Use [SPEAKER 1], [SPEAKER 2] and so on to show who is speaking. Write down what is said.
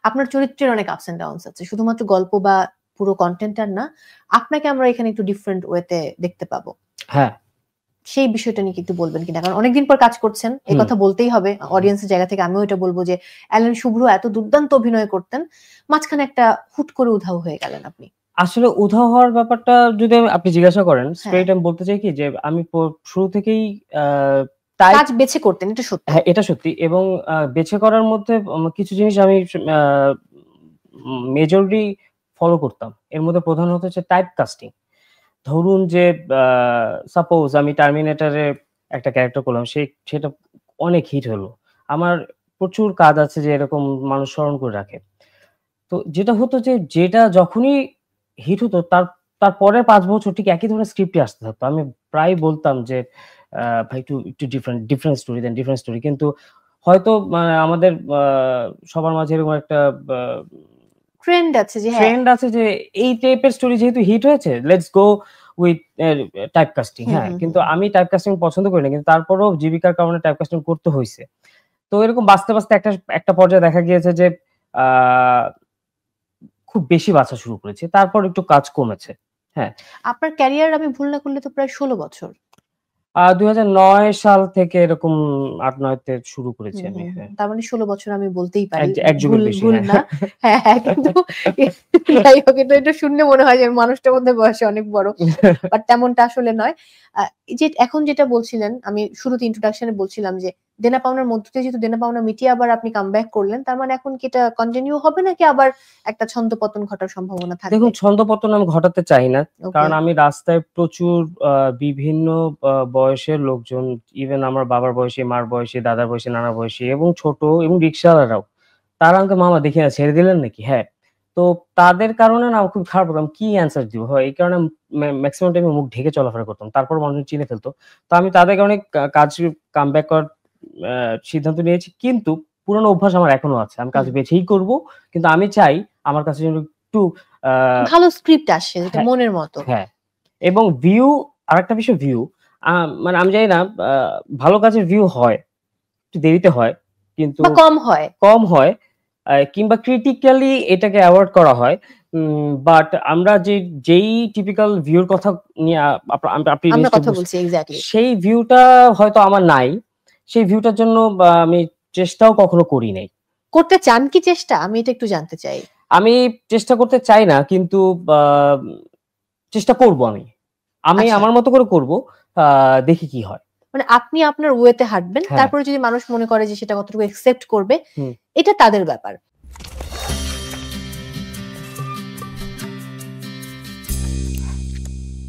[SPEAKER 1] আপনার চরিত্রের অনেক আপস এন্ড ডাউনস আছে, শুধুমাত্র গল্প বা পুরো কন্টেন্টটার না, আপনাকে আমরা এখানে একটু ডিফারেন্ট ওয়েতে দেখতে পাবো।
[SPEAKER 2] হ্যাঁ,
[SPEAKER 1] সেই বিষয়টা নিয়ে একটু বলবেন কিনা, কারণ অনেকদিন পর কাজ করছেন, এই কথা বলতেই হবে অডিয়েন্সের জায়গা থেকে। আমিও এটা বলবো যে অ্যালেন শুভ্র এত দুর্দান্ত অভিনয় করতেন, মাঝখানে একটা হুট করে উধাও হয়ে গেলেন আপনি।
[SPEAKER 2] আসলে উধাও হওয়ার ব্যাপারটা যদি আপনি জিজ্ঞাসা করেন, স্ট্রেট আমি বলতে চাই কি যে আমি শুরু থেকেই
[SPEAKER 1] কাজ বেছে করতেন, এটা সত্যি।
[SPEAKER 2] হ্যাঁ, এটা সত্যি। এবং বেছে করার মধ্যে কিছু জিনিস আমি মেজরলি ফলো করতাম। এর মধ্যে প্রধান হচ্ছে টাইপ কাস্টিং। ধরুন যে সাপোজ আমি টার্মিনেটরে একটা ক্যারেক্টার করলাম, সেটা অনেক হিট হলো। আমার প্রচুর কাজ আছে যে এরকম মানুষ স্মরণ করে রাখে। তো যেটা হতো যে যেটা যখনই হিট হতো তার পরের ৫ বছর ঠিক একই ধরনের স্ক্রিপ্টই আসতে থাকতো। আমি প্রায় বলতাম যে ভাই একটু ডিফারেন্ট স্টোরি দেন, ডিফারেন্ট স্টোরি। কিন্তু হয়তো আমাদের সবার মাঝে এরকম একটা
[SPEAKER 1] ট্রেন্ড আছে
[SPEAKER 2] যে এই টাইপের স্টোরি যেহেতু হিট হয়েছে, let's go with type casting. হ্যাঁ, কিন্তু আমি টাইপ কাস্টিং পছন্দ করি না, কিন্তু তারপরেও জীবিকার কারণে টাইপ কাস্টিং করতে হয়েছে। তো এরকম বাঁচতে একটা পর্যায়ে দেখা গিয়েছে যে খুব বেশি বাছা শুরু করেছি, তারপর একটু কাজ কমেছে। হ্যাঁ,
[SPEAKER 1] আপনার ক্যারিয়ার আমি ভুল না করলে তো প্রায় ১৬ বছর।
[SPEAKER 2] ২০০৯ সাল থেকে এরকম ৮-৯ তে শুরু করেছি আমি।
[SPEAKER 1] তার মানে ১৬ বছর আমি বলতেই পারি,
[SPEAKER 2] এক যুগের বেশি।
[SPEAKER 1] ভুল না। হ্যাঁ, কিন্তু যাই হোক, এটা শুনলে মনে হয় যে মানুষটার মধ্যে বয়সে অনেক বড়, বাট তেমনটা আসলে নয়। যে এখন যেটা বলছিলেন, আমি শুরুতে ইন্ট্রোডাকশনে বলছিলাম যে দেনা পাওনার মধ্য দিয়ে যেহেতু দেনা পাওনা মিটিয়ে আবার আপনি কামব্যাক করলেন, তার মানে এখন কি এটা কন্টিনিউ হবে নাকি আবার একটা ছন্দপতন ঘটার সম্ভাবনা থাকবে?
[SPEAKER 2] দেখুন, ছন্দপতন আমি ঘটাতে চাই না, কারণ আমি রাস্তায় প্রচুর বিভিন্ন বয়সের লোকজন, ইভেন আমার বাবার বয়সী, মার বয়সী, দাদার বয়সী, নানার বয়সী এবং ছোট এবং রিক্সাওয়ালারাও, তারা আমাকে মামা দেখে না ছেড়ে দিলেন নাকি। হ্যাঁ, তো তাদের কারণে না খুব খারাপ লাগতাম, কি অ্যান্সার দিব। হয় এই কারণে ম্যাক্সিমাম টাইমে মুখ ঢেকে চলাফেরা করতাম, তারপর মানুষ চিনে ফেলতো। তো আমি তাদেরকে অনেক কাজ কামব্যাক করার সিদ্ধান্ত নিয়েছি, কিন্তু পুরোনো অভ্যাস আমার এখনো আছে, আমি কাজ বেছেই করব। কিন্তু আমি চাই আমার কাছে যেন একটু
[SPEAKER 1] ভালো স্ক্রিপ্ট আসে যেটা মনের মতো।
[SPEAKER 2] হ্যাঁ, এবং ভিউ, আরেকটা বিষয় ভিউ, মানে আমি জানি না, ভালো কাজের ভিউ হয়, একটু দেরিতে হয়, কিন্তু কম হয়, কিংবা ক্রিটিক্যালি এটাকে অ্যাওয়ার্ড করা হয়। বাট আমরা যেই টিপিক্যাল ভিউর কথা নিয়ে আপনি
[SPEAKER 1] কথা বলছি, এক্স্যাক্টলি
[SPEAKER 2] সেই ভিউটা হয়তো আমার নাই। সেই ভিউটার জন্য আমি চেষ্টাও কখনো করি নাই।
[SPEAKER 1] করতে চান কি চেষ্টা? আমি এটা একটু জানতে চাই।
[SPEAKER 2] আমি চেষ্টা করতে চাই না, কিন্তু চেষ্টা করব আমি আমার মতো করে করব, দেখি কি হয়।
[SPEAKER 1] মানে আপনি আপনার ওয়েতে হাঁটবেন, তারপরে যদি মানুষ মনে করে যে সেটা কতটুকু অ্যাকসেপ্ট করবে, এটা তাদের ব্যাপার।